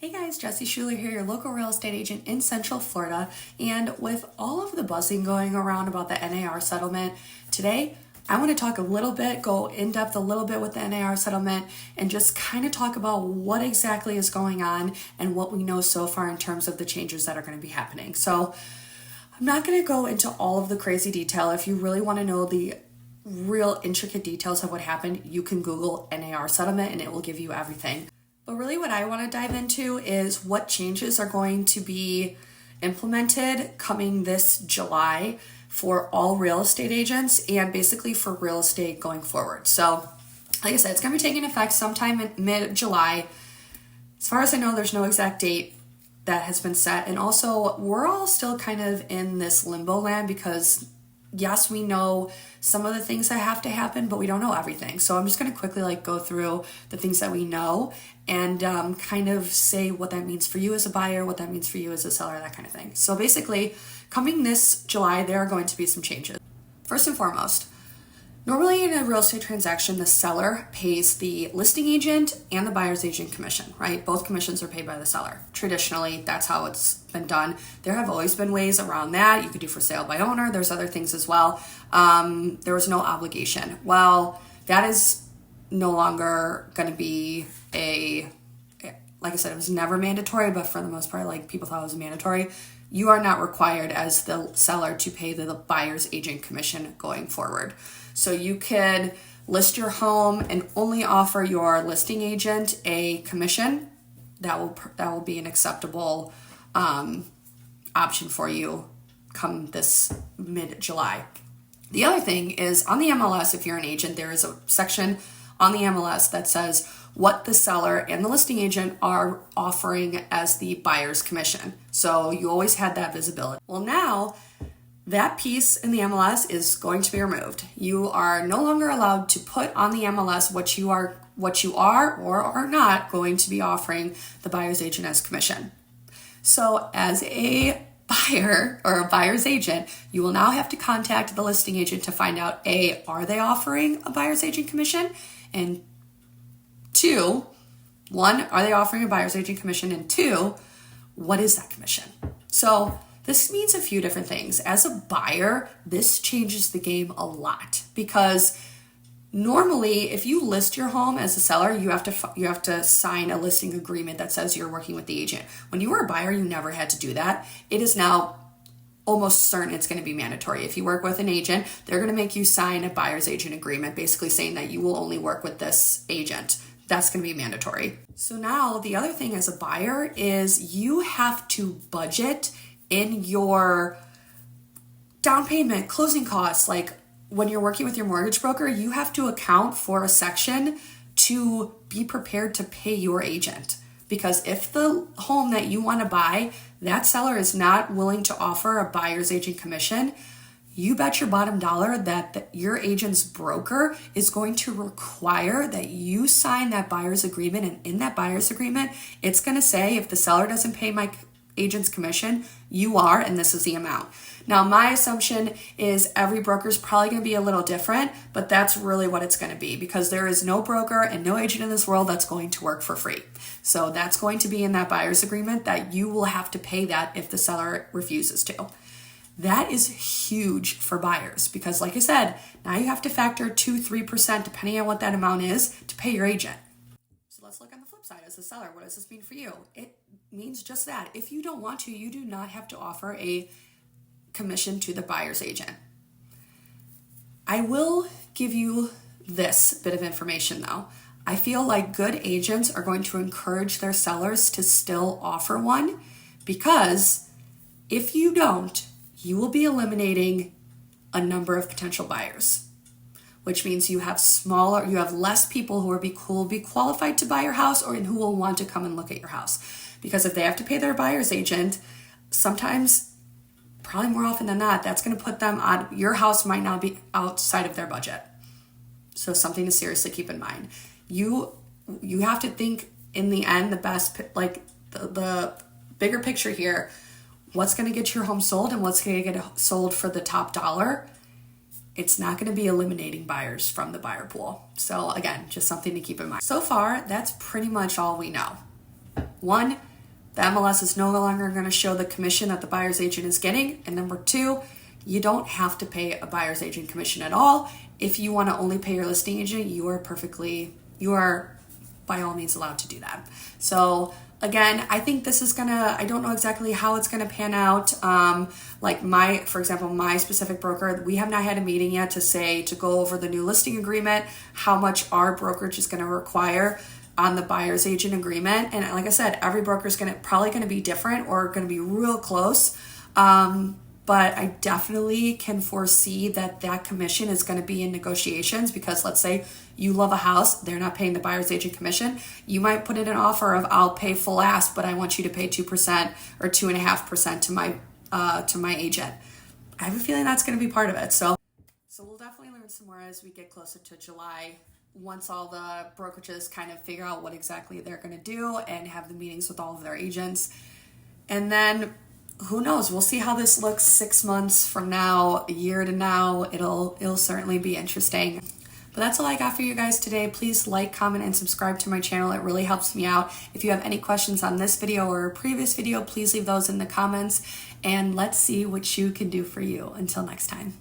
Hey guys, Jessie Schuler here, your local real estate agent in Central Florida. And with all of the buzzing going around about the NAR settlement, today I want to talk a little bit, go in depth a little bit with the NAR settlement and just kind of talk about what exactly is going on and what we know so far in terms of the changes that are going to be happening. So I'm not going to go into all of the crazy detail. If you really want to know the real intricate details of what happened, you can Google NAR settlement and it will give you everything. But really what I want to dive into is what changes are going to be implemented coming this July for all real estate agents and basically for real estate going forward. So like I said, it's going to be taking effect sometime in mid-July. As far as I know, there's no exact date that has been set. And also we're all still kind of in this limbo land because yes, we know some of the things that have to happen, but we don't know everything. So I'm just going to quickly go through the things that we know and kind of say what that means for you as a buyer, what that means for you as a seller, that kind of thing. So basically, coming this July, there are going to be some changes. First and foremost, normally in a real estate transaction, the seller pays the listing agent and the buyer's agent commission, right? Both commissions are paid by the seller. Traditionally, that's how it's been done. There have always been ways around that. You could do for sale by owner. There's other things as well. There was no obligation. Well, that is no longer going to be like I said, it was never mandatory, but for the most part, people thought it was mandatory. You are not required as the seller to pay the buyer's agent commission going forward. So you could list your home and only offer your listing agent a commission. That will be an acceptable option for you come this mid-July. The other thing is on the MLS, if you're an agent, there is a section on the MLS that says what the seller and the listing agent are offering as the buyer's commission. So you always had that visibility. Well, now that piece in the MLS is going to be removed. You are no longer allowed to put on the MLS what you are or are not going to be offering the buyer's agent as commission. So as a buyer or a buyer's agent, you will now have to contact the listing agent to find out A, are they offering a buyer's agent commission? And two, one, are they offering a buyer's agent commission? And two, what is that commission? So this means a few different things. As a buyer, this changes the game a lot because normally if you list your home as a seller, you have to sign a listing agreement that says you're working with the agent. When you were a buyer, you never had to do that. It is now almost certain it's going to be mandatory. If you work with an agent, they're going to make you sign a buyer's agent agreement, basically saying that you will only work with this agent. That's going to be mandatory. So now the other thing as a buyer is you have to budget in your down payment, closing costs. Like when you're working with your mortgage broker, you have to account for a section to be prepared to pay your agent. Because if the home that you want to buy, that seller is not willing to offer a buyer's agent commission, you bet your bottom dollar that your agent's broker is going to require that you sign that buyer's agreement. And in that buyer's agreement, it's going to say if the seller doesn't pay my agent's commission, you are, and this is the amount. Now, my assumption is every broker is probably going to be a little different, but that's really what it's going to be because there is no broker and no agent in this world that's going to work for free. So that's going to be in that buyer's agreement that you will have to pay that if the seller refuses to. That is huge for buyers because like I said, now you have to factor 2-3% depending on what that amount is to pay your agent. So let's look on the flip side as a seller. What does this mean for you? It means just that. If you don't want to, you do not have to offer a commission to the buyer's agent. I will give you this bit of information though. I feel like good agents are going to encourage their sellers to still offer one because if you don't, you will be eliminating a number of potential buyers, which means you have less people who will be qualified to buy your house or who will want to come and look at your house. Because if they have to pay their buyer's agent, sometimes, probably more often than not, that's going to put them on, your house might not be outside of their budget. So something to seriously keep in mind. You have to think in the end, the best, the bigger picture here, what's going to get your home sold and what's going to get sold for the top dollar. It's not going to be eliminating buyers from the buyer pool. So again, just something to keep in mind. So far, that's pretty much all we know. One, the MLS is no longer going to show the commission that the buyer's agent is getting. And number two, you don't have to pay a buyer's agent commission at all. If you want to only pay your listing agent, you are by all means allowed to do that. So again, I think this is I don't know exactly how it's gonna pan out. For example, my specific broker, we have not had a meeting yet to go over the new listing agreement, how much our brokerage is gonna require on the buyer's agent agreement. And like I said, every broker is probably gonna be different or gonna be real close. But I definitely can foresee that commission is going to be in negotiations, because let's say you love a house, they're not paying the buyer's agent commission. You might put in an offer of, I'll pay full ask, but I want you to pay 2% or 2.5% to my agent. I have a feeling that's going to be part of it. So we'll definitely learn some more as we get closer to July, once all the brokerages kind of figure out what exactly they're going to do and have the meetings with all of their agents. And then who knows? We'll see how this looks 6 months from now, a year to now. It'll certainly be interesting. But that's all I got for you guys today. Please like, comment, and subscribe to my channel. It really helps me out. If you have any questions on this video or a previous video, please leave those in the comments, and let's see what you can do for you. Until next time.